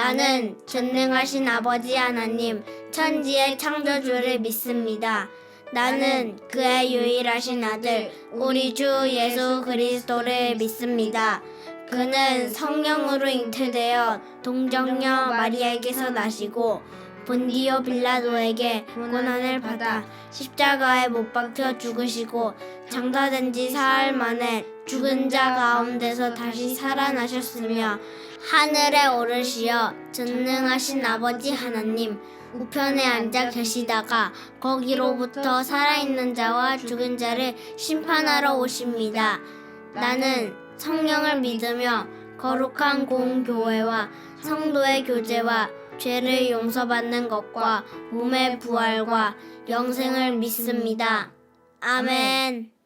나는 전능하신 아버지 하나님, 천지의 창조주를 믿습니다. 나는 그의 유일하신 아들, 우리 주 예수 그리스도를 믿습니다. 그는 성령으로 잉태되어 동정녀 마리아에게서 나시고 본디오 빌라도에게 고난을 받아 십자가에 못 박혀 죽으시고 장사된 지 사흘 만에 죽은 자 가운데서 다시 살아나셨으며 하늘에 오르시어 전능하신 아버지 하나님 우편에 앉아 계시다가 거기로부터 살아있는 자와 죽은 자를 심판하러 오십니다. 나는 성령을 믿으며 거룩한 공교회와 성도의 교제와 죄를 용서받는 것과 몸의 부활과 영생을 믿습니다. 아멘.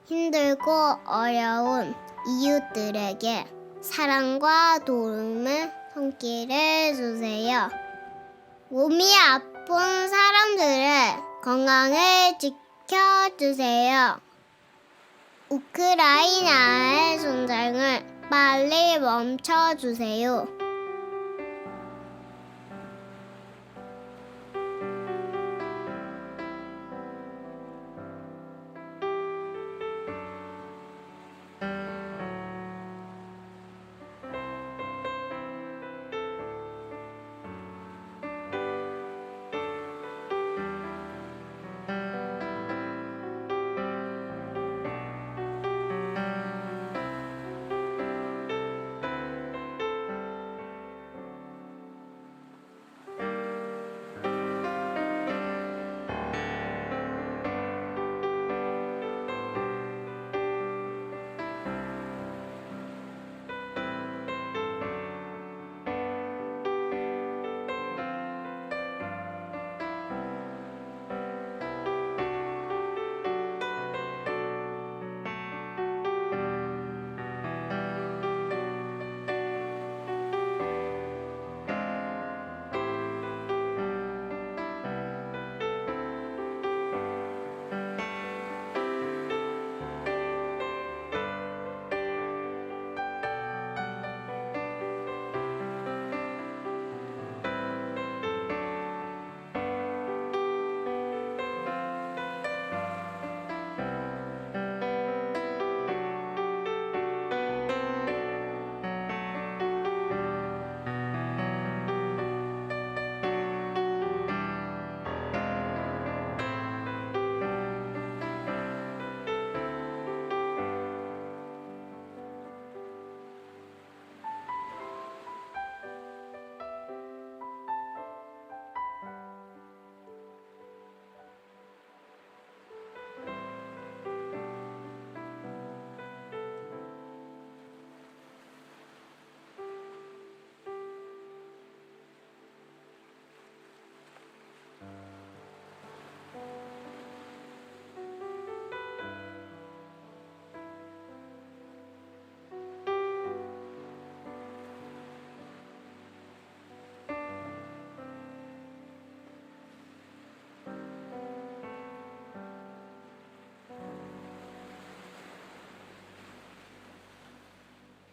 힘들고 어려운 이웃들에게 사랑과 도움의 손길을 주세요. 몸이 아픈 사람들의 건강을 지켜주세요. 우크라이나의 전쟁을 빨리 멈춰주세요.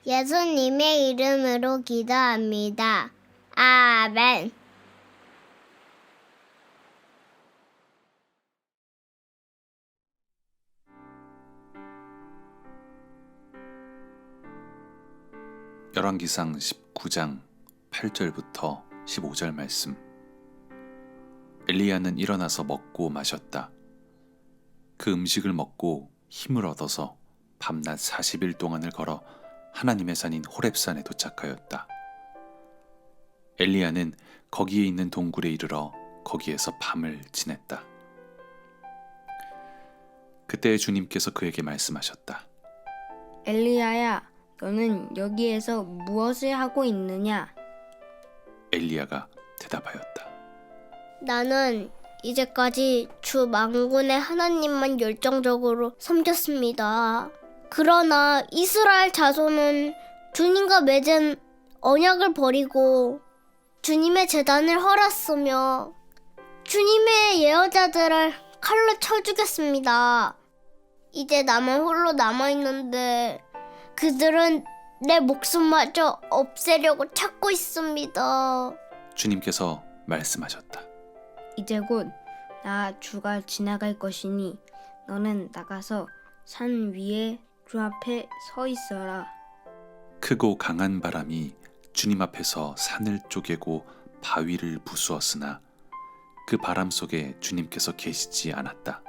예수님의 이름으로 기도합니다. 아멘. 열왕기상 19장 8절부터 15절 말씀. 엘리야는 일어나서 먹고 마셨다. 그 음식을 먹고 힘을 얻어서 밤낮 40일 동안을 걸어 하나님의 산인 호렙산에 도착하였다. 엘리야는 거기에 있는 동굴에 이르러 거기에서 밤을 지냈다. 그때 주님께서 그에게 말씀하셨다. 엘리야야, 너는 여기에서 무엇을 하고 있느냐? 엘리야가 대답하였다. 나는 이제까지 주 만군의 하나님만 열정적으로 섬겼습니다. 그러나 이스라엘 자손은 주님과 맺은 언약을 버리고 주님의 제단을 헐었으며 주님의 예언자들을 칼로 쳐 죽였습니다. 이제 나만 홀로 남아있는데 그들은 내 목숨마저 없애려고 찾고 있습니다. 주님께서 말씀하셨다. 이제 곧 나 주가 지나갈 것이니 너는 나가서 산 위에 주 앞에 서 있어라. 크고 강한 바람이 주님 앞에서 산을 쪼개고 바위를 부수었으나 그 바람 속에 주님께서 계시지 않았다.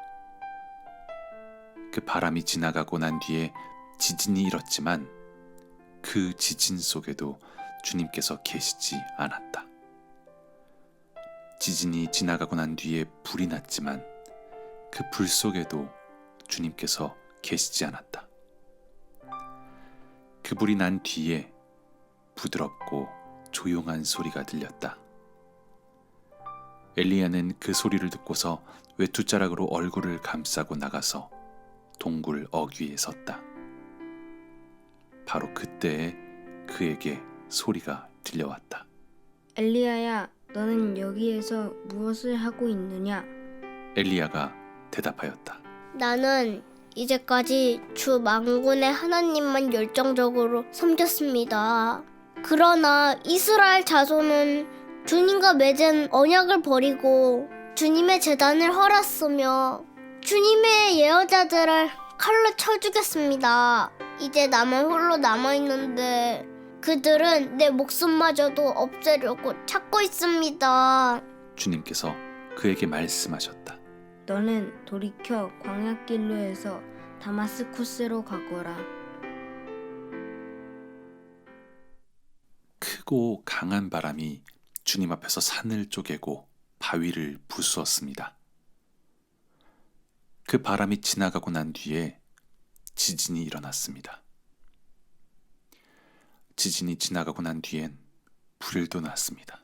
그 바람이 지나가고 난 뒤에 지진이 일었지만 그 지진 속에도 주님께서 계시지 않았다. 지진이 지나가고 난 뒤에 불이 났지만 그 불 속에도 주님께서 계시지 않았다. 그 불이 난 뒤에 부드럽고 조용한 소리가 들렸다. 엘리야는 그 소리를 듣고서 외투자락으로 얼굴을 감싸고 나가서 동굴 어귀에 섰다. 바로 그때에 그에게 소리가 들려왔다. 엘리야야, 너는 여기에서 무엇을 하고 있느냐? 엘리야가 대답하였다. 나는 이제까지 주 만군의 하나님만 열정적으로 섬겼습니다. 그러나 이스라엘 자손은 주님과 맺은 언약을 버리고 주님의 제단을 헐었으며 주님의 예언자들을 칼로 쳐 죽였습니다. 이제 나만 홀로 남아있는데 그들은 내 목숨마저도 없애려고 찾고 있습니다. 주님께서 그에게 말씀하셨다. 너는 돌이켜 광야길로 해서 다마스쿠스로 가거라. 크고 강한 바람이 주님 앞에서 산을 쪼개고 바위를 부수었습니다. 그 바람이 지나가고 난 뒤에 지진이 일어났습니다. 지진이 지나가고 난 뒤엔 불도 났습니다.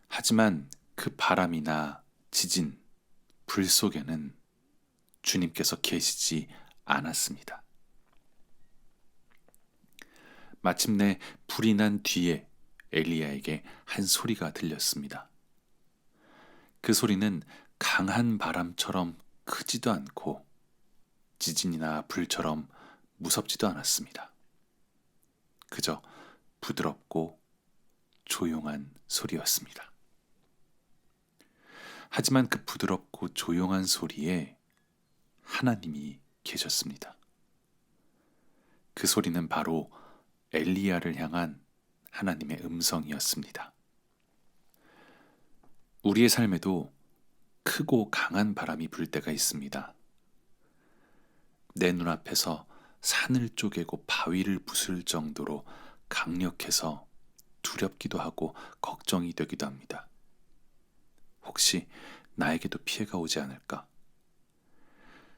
하지만 그 바람이나 지진, 불 속에는 주님께서 계시지 않았습니다. 마침내 불이 난 뒤에 엘리야에게 한 소리가 들렸습니다. 그 소리는 강한 바람처럼 크지도 않고 지진이나 불처럼 무섭지도 않았습니다. 그저 부드럽고 조용한 소리였습니다. 하지만 그 부드럽고 조용한 소리에 하나님이 계셨습니다. 그 소리는 바로 엘리야를 향한 하나님의 음성이었습니다. 우리의 삶에도 크고 강한 바람이 불 때가 있습니다. 내 눈앞에서 산을 쪼개고 바위를 부술 정도로 강력해서 두렵기도 하고 걱정이 되기도 합니다. 혹시 나에게도 피해가 오지 않을까?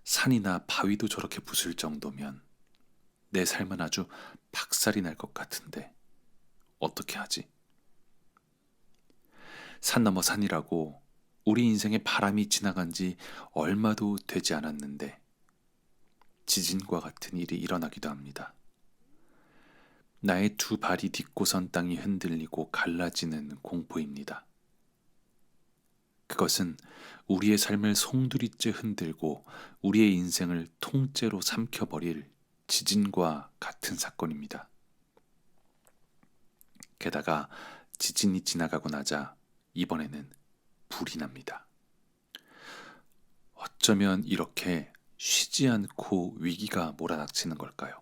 산이나 바위도 저렇게 부술 정도면 내 삶은 아주 박살이 날 것 같은데 어떻게 하지? 산 넘어 산이라고 우리 인생에 바람이 지나간 지 얼마도 되지 않았는데 지진과 같은 일이 일어나기도 합니다. 나의 두 발이 딛고선 땅이 흔들리고 갈라지는 공포입니다. 그것은 우리의 삶을 송두리째 흔들고 우리의 인생을 통째로 삼켜버릴 지진과 같은 사건입니다. 게다가 지진이 지나가고 나자 이번에는 불이 납니다. 어쩌면 이렇게 쉬지 않고 위기가 몰아닥치는 걸까요?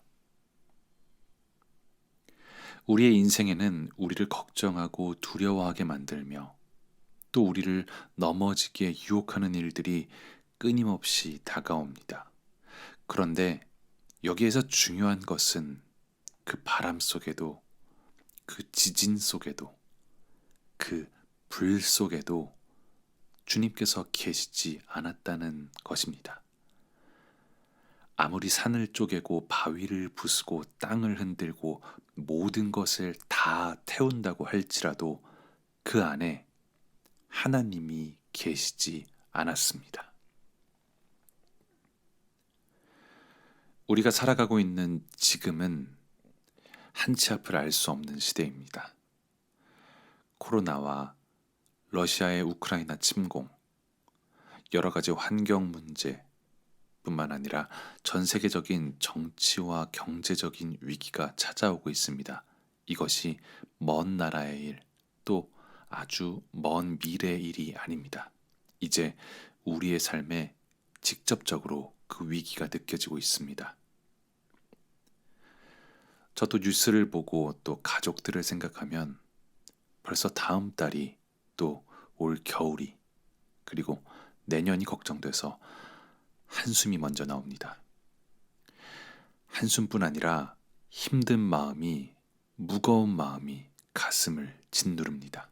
우리의 인생에는 우리를 걱정하고 두려워하게 만들며 또 우리를 넘어지게 유혹하는 일들이 끊임없이 다가옵니다. 그런데 여기에서 중요한 것은 그 바람 속에도, 그 지진 속에도, 그 불 속에도 주님께서 계시지 않았다는 것입니다. 아무리 산을 쪼개고 바위를 부수고 땅을 흔들고 모든 것을 다 태운다고 할지라도 그 안에 하나님이 계시지 않았습니다. 우리가 살아가고 있는 지금은 한치 앞을 알 수 없는 시대입니다. 코로나와 러시아의 우크라이나 침공, 여러 가지 환경 문제 뿐만 아니라 전 세계적인 정치와 경제적인 위기가 찾아오고 있습니다. 이것이 먼 나라의 일, 또 아주 먼 미래의 일이 아닙니다. 이제 우리의 삶에 직접적으로 그 위기가 느껴지고 있습니다. 저도 뉴스를 보고 또 가족들을 생각하면 벌써 다음 달이 또 올 겨울이 그리고 내년이 걱정돼서 한숨이 먼저 나옵니다. 한숨뿐 아니라 힘든 마음이, 무거운 마음이 가슴을 짓누릅니다.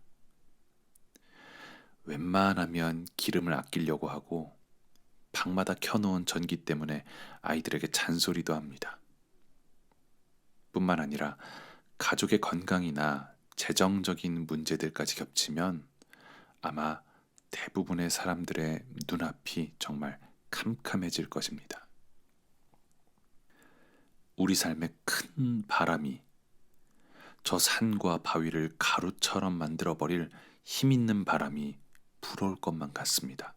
웬만하면 기름을 아끼려고 하고 방마다 켜놓은 전기 때문에 아이들에게 잔소리도 합니다. 뿐만 아니라 가족의 건강이나 재정적인 문제들까지 겹치면 아마 대부분의 사람들의 눈앞이 정말 캄캄해질 것입니다. 우리 삶의 큰 바람이 저 산과 바위를 가루처럼 만들어버릴 힘 있는 바람이 불어올 것만 같습니다.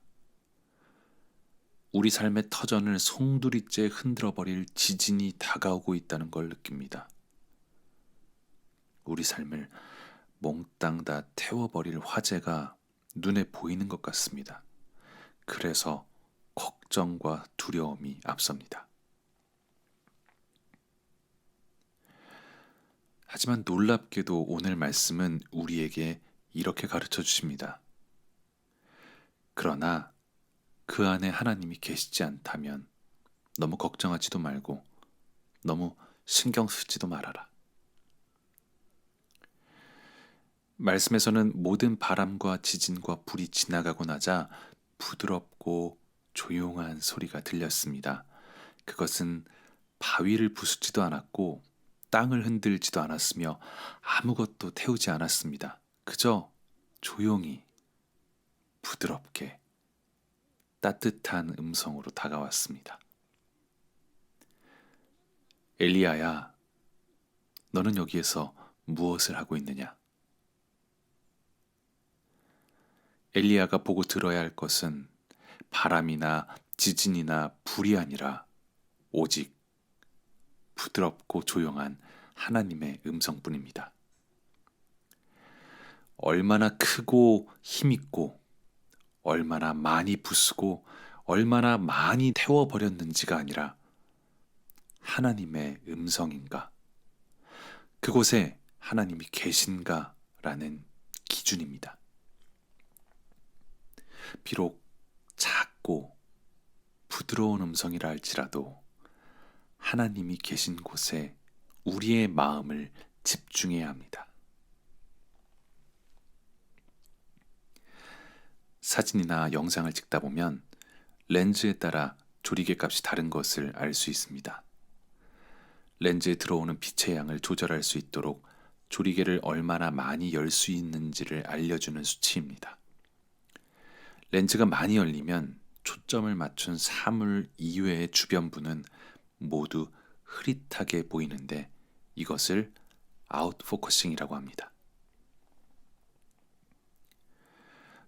우리 삶의 터전을 송두리째 흔들어버릴 지진이 다가오고 있다는 걸 느낍니다. 우리 삶을 몽땅 다 태워버릴 화재가 눈에 보이는 것 같습니다. 그래서 걱정과 두려움이 앞섭니다. 하지만 놀랍게도 오늘 말씀은 우리에게 이렇게 가르쳐 주십니다. 그러나 그 안에 하나님이 계시지 않다면 너무 걱정하지도 말고 너무 신경 쓰지도 말아라. 말씀에서는 모든 바람과 지진과 불이 지나가고 나자 부드럽고 조용한 소리가 들렸습니다. 그것은 바위를 부수지도 않았고 땅을 흔들지도 않았으며 아무것도 태우지 않았습니다. 그저 조용히 부드럽게 따뜻한 음성으로 다가왔습니다. 엘리야야, 너는 여기에서 무엇을 하고 있느냐? 엘리야가 보고 들어야 할 것은 바람이나 지진이나 불이 아니라 오직 부드럽고 조용한 하나님의 음성뿐입니다. 얼마나 크고 힘있고 얼마나 많이 부수고 얼마나 많이 태워버렸는지가 아니라 하나님의 음성인가, 그곳에 하나님이 계신가라는 기준입니다. 비록 작고 부드러운 음성이라 할지라도 하나님이 계신 곳에 우리의 마음을 집중해야 합니다. 사진이나 영상을 찍다 보면 렌즈에 따라 조리개 값이 다른 것을 알 수 있습니다. 렌즈에 들어오는 빛의 양을 조절할 수 있도록 조리개를 얼마나 많이 열 수 있는지를 알려주는 수치입니다. 렌즈가 많이 열리면 초점을 맞춘 사물 이외의 주변부는 모두 흐릿하게 보이는데 이것을 아웃포커싱이라고 합니다.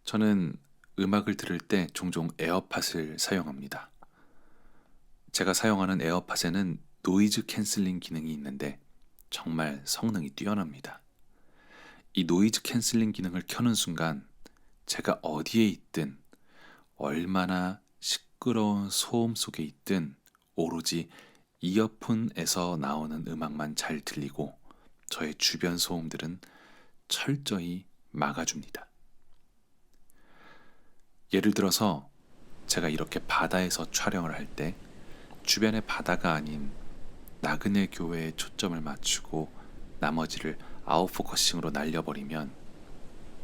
저는 음악을 들을 때 종종 에어팟을 사용합니다. 제가 사용하는 에어팟에는 노이즈 캔슬링 기능이 있는데 정말 성능이 뛰어납니다. 이 노이즈 캔슬링 기능을 켜는 순간 제가 어디에 있든 얼마나 시끄러운 소음 속에 있든 오로지 이어폰에서 나오는 음악만 잘 들리고 저의 주변 소음들은 철저히 막아줍니다. 예를 들어서 제가 이렇게 바다에서 촬영을 할 때 주변의 바다가 아닌 나그네 교회에 초점을 맞추고 나머지를 아웃포커싱으로 날려버리면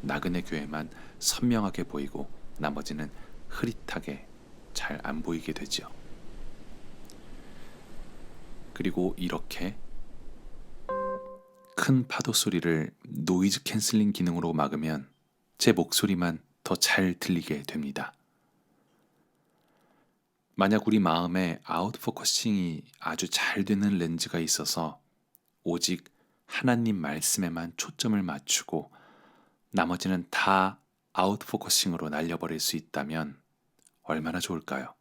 나그네 교회만 선명하게 보이고 나머지는 흐릿하게 잘 안 보이게 되죠. 그리고 이렇게 큰 파도 소리를 노이즈 캔슬링 기능으로 막으면 제 목소리만 더 잘 들리게 됩니다. 만약 우리 마음에 아웃포커싱이 아주 잘 되는 렌즈가 있어서 오직 하나님 말씀에만 초점을 맞추고 나머지는 다 아웃포커싱으로 날려버릴 수 있다면 얼마나 좋을까요?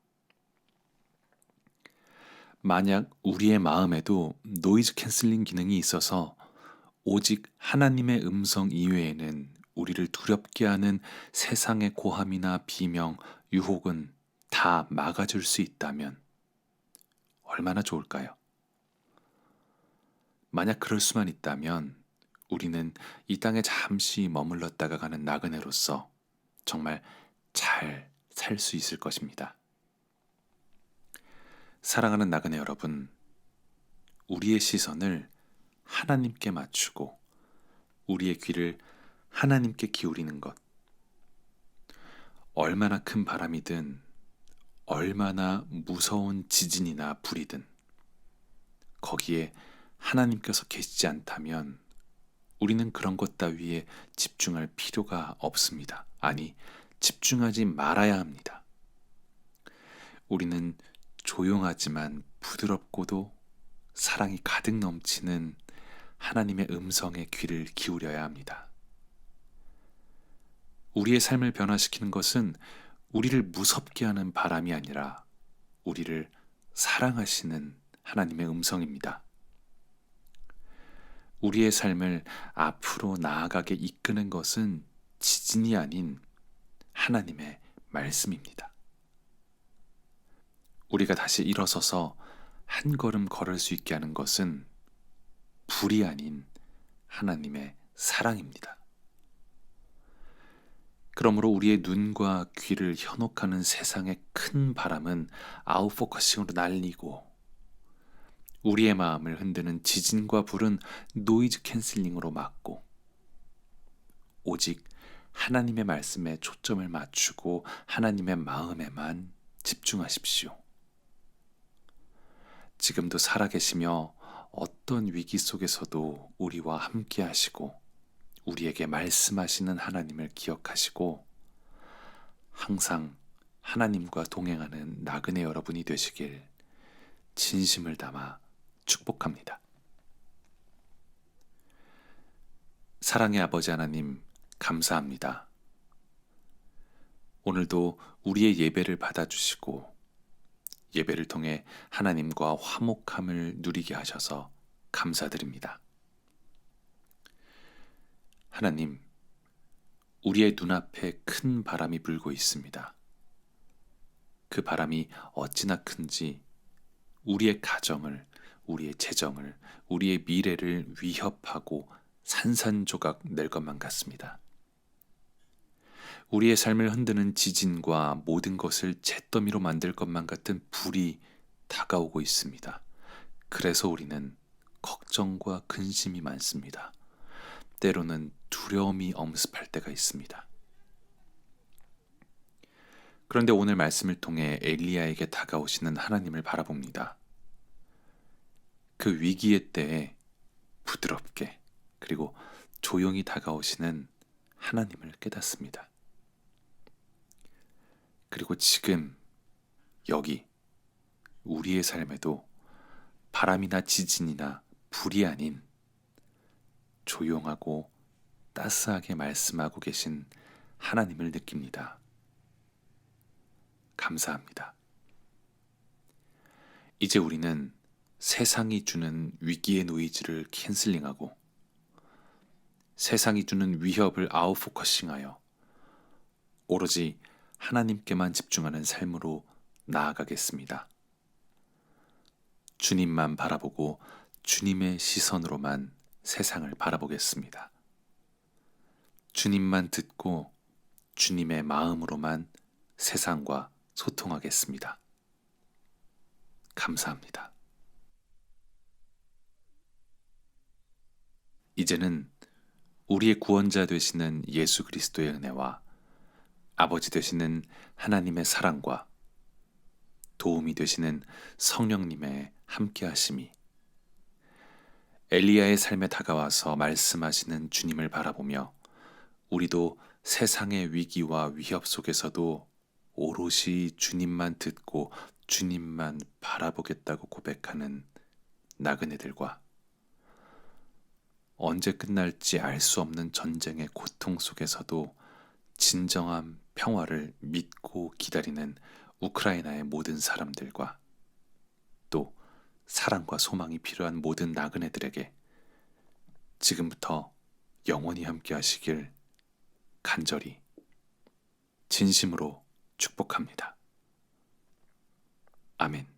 만약 우리의 마음에도 노이즈 캔슬링 기능이 있어서 오직 하나님의 음성 이외에는 우리를 두렵게 하는 세상의 고함이나 비명, 유혹은 다 막아줄 수 있다면 얼마나 좋을까요? 만약 그럴 수만 있다면 우리는 이 땅에 잠시 머물렀다가 가는 나그네로서 정말 잘 살 수 있을 것입니다. 사랑하는 나그네 여러분, 우리의 시선을 하나님께 맞추고 우리의 귀를 하나님께 기울이는 것, 얼마나 큰 바람이든 얼마나 무서운 지진이나 불이든 거기에 하나님께서 계시지 않다면 우리는 그런 것 따위에 집중할 필요가 없습니다. 아니, 집중하지 말아야 합니다. 우리는 조용하지만 부드럽고도 사랑이 가득 넘치는 하나님의 음성에 귀를 기울여야 합니다. 우리의 삶을 변화시키는 것은 우리를 무섭게 하는 바람이 아니라 우리를 사랑하시는 하나님의 음성입니다. 우리의 삶을 앞으로 나아가게 이끄는 것은 지진이 아닌 하나님의 말씀입니다. 우리가 다시 일어서서 한 걸음 걸을 수 있게 하는 것은 불이 아닌 하나님의 사랑입니다. 그러므로 우리의 눈과 귀를 현혹하는 세상의 큰 바람은 아웃포커싱으로 날리고 우리의 마음을 흔드는 지진과 불은 노이즈 캔슬링으로 막고 오직 하나님의 말씀에 초점을 맞추고 하나님의 마음에만 집중하십시오. 지금도 살아계시며 어떤 위기 속에서도 우리와 함께 하시고 우리에게 말씀하시는 하나님을 기억하시고 항상 하나님과 동행하는 나그네 여러분이 되시길 진심을 담아 축복합니다. 사랑의 아버지 하나님, 감사합니다. 오늘도 우리의 예배를 받아주시고 예배를 통해 하나님과 화목함을 누리게 하셔서 감사드립니다. 하나님, 우리의 눈앞에 큰 바람이 불고 있습니다. 그 바람이 어찌나 큰지 우리의 가정을, 우리의 재정을, 우리의 미래를 위협하고 산산조각 낼 것만 같습니다. 우리의 삶을 흔드는 지진과 모든 것을 잿더미로 만들 것만 같은 불이 다가오고 있습니다. 그래서 우리는 걱정과 근심이 많습니다. 때로는 두려움이 엄습할 때가 있습니다. 그런데 오늘 말씀을 통해 엘리야에게 다가오시는 하나님을 바라봅니다. 그 위기의 때에 부드럽게 그리고 조용히 다가오시는 하나님을 깨닫습니다. 그리고 지금 여기 우리의 삶에도 바람이나 지진이나 불이 아닌 조용하고 따스하게 말씀하고 계신 하나님을 느낍니다. 감사합니다. 이제 우리는 세상이 주는 위기의 노이즈를 캔슬링하고 세상이 주는 위협을 아웃포커싱하여 오로지 하나님께만 집중하는 삶으로 나아가겠습니다. 주님만 바라보고 주님의 시선으로만 세상을 바라보겠습니다. 주님만 듣고 주님의 마음으로만 세상과 소통하겠습니다. 감사합니다. 이제는 우리의 구원자 되시는 예수 그리스도의 은혜와 아버지 되시는 하나님의 사랑과 도움이 되시는 성령님의 함께하심이 엘리야의 삶에 다가와서 말씀하시는 주님을 바라보며 우리도 세상의 위기와 위협 속에서도 오롯이 주님만 듣고 주님만 바라보겠다고 고백하는 나그네들과 언제 끝날지 알 수 없는 전쟁의 고통 속에서도 진정한 평화를 믿고 기다리는 우크라이나의 모든 사람들과 또 사랑과 소망이 필요한 모든 나그네들에게 지금부터 영원히 함께 하시길 간절히 진심으로 축복합니다. 아멘.